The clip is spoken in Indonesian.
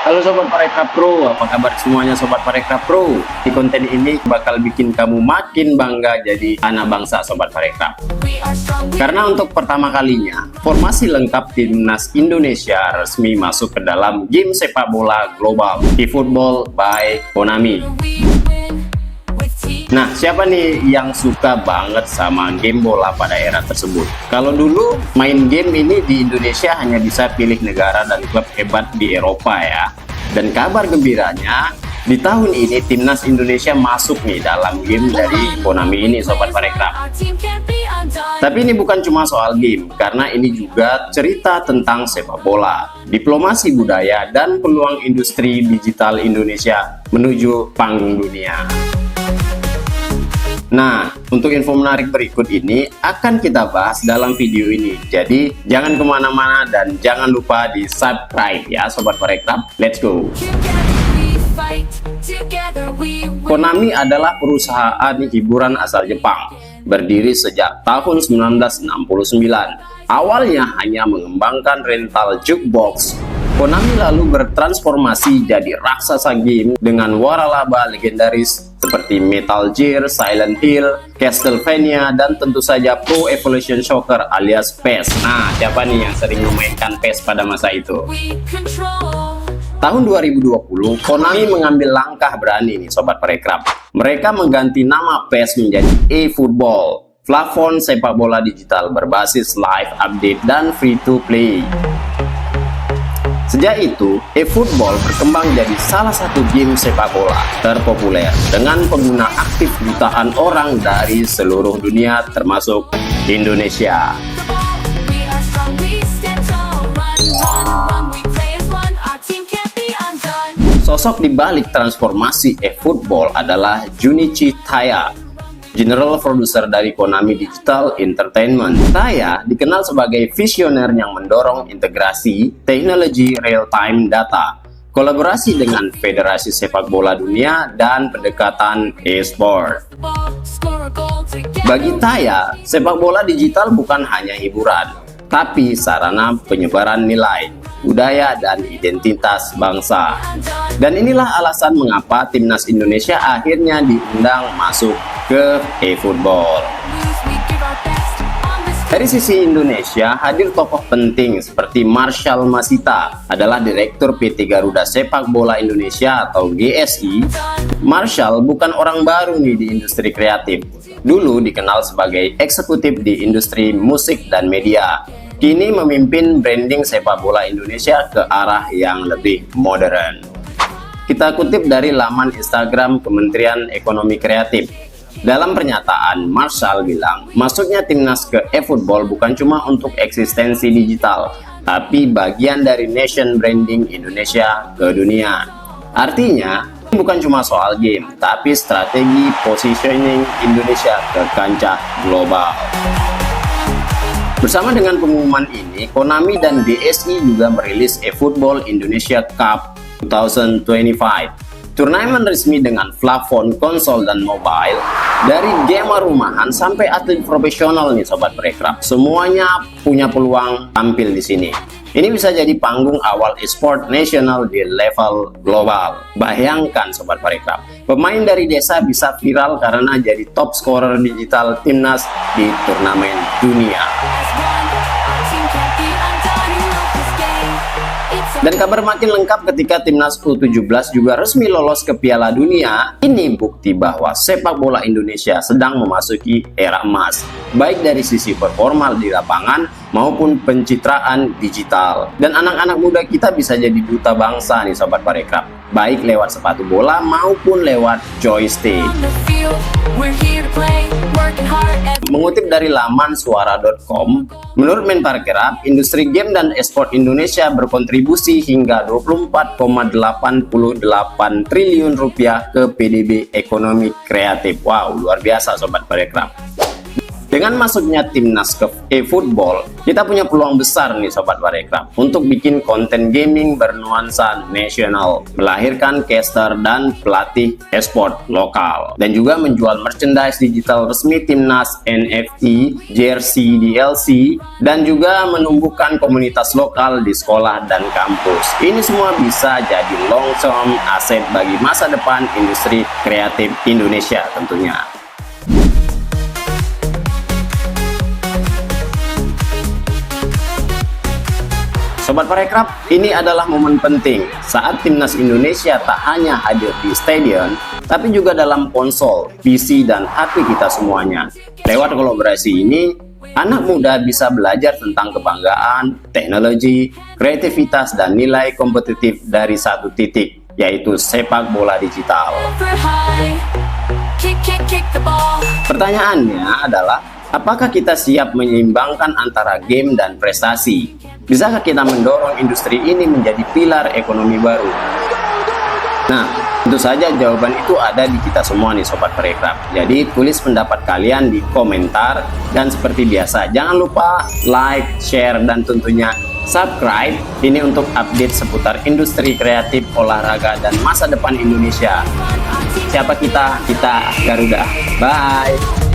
Halo Sobat Parekraf Pro, apa kabar semuanya Sobat Parekraf Pro? Di konten ini bakal bikin kamu makin bangga jadi anak bangsa Sobat Parekraf. Karena untuk pertama kalinya, formasi lengkap Timnas Indonesia resmi masuk ke dalam game sepak bola global eFootball by Konami. Nah, siapa nih yang suka banget sama game bola pada era tersebut? Kalau dulu main game ini di Indonesia hanya bisa pilih negara dan klub hebat di Eropa ya. Dan kabar gembiranya, di tahun ini Timnas Indonesia masuk nih dalam game dari Konami ini Sobat Parekraf. Tapi ini bukan cuma soal game, karena ini juga cerita tentang sepak bola, diplomasi budaya, dan peluang industri digital Indonesia menuju panggung dunia. Nah, untuk info menarik berikut ini akan kita bahas dalam video ini. Jadi, jangan kemana-mana dan jangan lupa di subscribe ya Sobat Parekraf. Let's go! Konami adalah perusahaan hiburan asal Jepang, berdiri sejak tahun 1969. Awalnya hanya mengembangkan rental jukebox. Konami lalu bertransformasi jadi raksasa game dengan waralaba legendaris seperti Metal Gear, Silent Hill, Castlevania, dan tentu saja Pro Evolution Soccer alias PES. Nah, siapa nih yang sering memainkan PES pada masa itu? Tahun 2020, Konami mengambil langkah berani nih Sobat Parekraf. Mereka mengganti nama PES menjadi eFootball, platform sepak bola digital berbasis live update dan free to play. Sejak itu, eFootball berkembang jadi salah satu game sepak bola terpopuler dengan pengguna aktif jutaan orang dari seluruh dunia termasuk Indonesia. Sosok di balik transformasi eFootball adalah Junichi Taya, General Producer dari Konami Digital Entertainment. Taya dikenal sebagai visioner yang mendorong integrasi teknologi real-time data, kolaborasi dengan Federasi Sepak Bola Dunia, dan pendekatan e-sport. Bagi Taya, sepak bola digital bukan hanya hiburan, tapi sarana penyebaran nilai, budaya, dan identitas bangsa. Dan inilah alasan mengapa Timnas Indonesia akhirnya diundang masuk ke eFootball. Dari sisi Indonesia, hadir tokoh penting seperti Marshall Masita, adalah Direktur PT Garuda Sepak Bola Indonesia atau GSI. Marshall bukan orang baru nih di industri kreatif. Dulu dikenal sebagai eksekutif di industri musik dan media. Kini memimpin branding sepak bola Indonesia ke arah yang lebih modern. Kita kutip dari laman Instagram Kementerian Ekonomi Kreatif. Dalam pernyataan, Marshall bilang, masuknya Timnas ke eFootball bukan cuma untuk eksistensi digital, tapi bagian dari nation branding Indonesia ke dunia. Artinya, bukan cuma soal game, tapi strategi positioning Indonesia ke kancah global. Bersama dengan pengumuman ini, Konami dan BSI juga merilis eFootball Indonesia Cup 2025. Turnamen resmi dengan plafon, konsol, dan mobile. Dari gamer rumahan sampai atlet profesional nih Sobat Parekraf, semuanya punya peluang tampil di sini. Ini bisa jadi panggung awal e-sport nasional di level global. Bayangkan Sobat Parekraf, pemain dari desa bisa viral karena jadi top scorer digital Timnas di turnamen dunia. Dan kabar makin lengkap ketika Timnas U17 juga resmi lolos ke Piala Dunia. Ini bukti bahwa sepak bola Indonesia sedang memasuki era emas, baik dari sisi performa di lapangan maupun pencitraan digital. Dan anak-anak muda kita bisa jadi duta bangsa nih Sobat Parekraf, baik lewat sepatu bola maupun lewat joystick. Mengutip dari laman suara.com, menurut Menparekraf, industri game dan e-sport Indonesia berkontribusi hingga 24,88 triliun rupiah ke PDB ekonomi kreatif. Wow, luar biasa Sobat Parekraf. Dengan masuknya timnas ke eFootball, kita punya peluang besar nih Sobat Parekraf untuk bikin konten gaming bernuansa nasional, melahirkan caster dan pelatih e-sport lokal, dan juga menjual merchandise digital resmi timnas, NFT, jersey, DLC, dan juga menumbuhkan komunitas lokal di sekolah dan kampus. Ini semua bisa jadi long term aset bagi masa depan industri kreatif Indonesia tentunya. Sobat Parekraf, ini adalah momen penting saat timnas Indonesia tak hanya hadir di stadion, tapi juga dalam konsol, PC, dan HP kita semuanya. Lewat kolaborasi ini, anak muda bisa belajar tentang kebanggaan, teknologi, kreativitas, dan nilai kompetitif dari satu titik, yaitu sepak bola digital. Pertanyaannya adalah, apakah kita siap menyeimbangkan antara game dan prestasi? Bisakah kita mendorong industri ini menjadi pilar ekonomi baru? Nah, tentu saja jawaban itu ada di kita semua nih Sobat Parekraf. Jadi tulis pendapat kalian di komentar, dan seperti biasa jangan lupa like, share, dan tentunya subscribe ini untuk update seputar industri kreatif, olahraga, dan masa depan Indonesia. Siapa kita? Kita Garuda. Bye.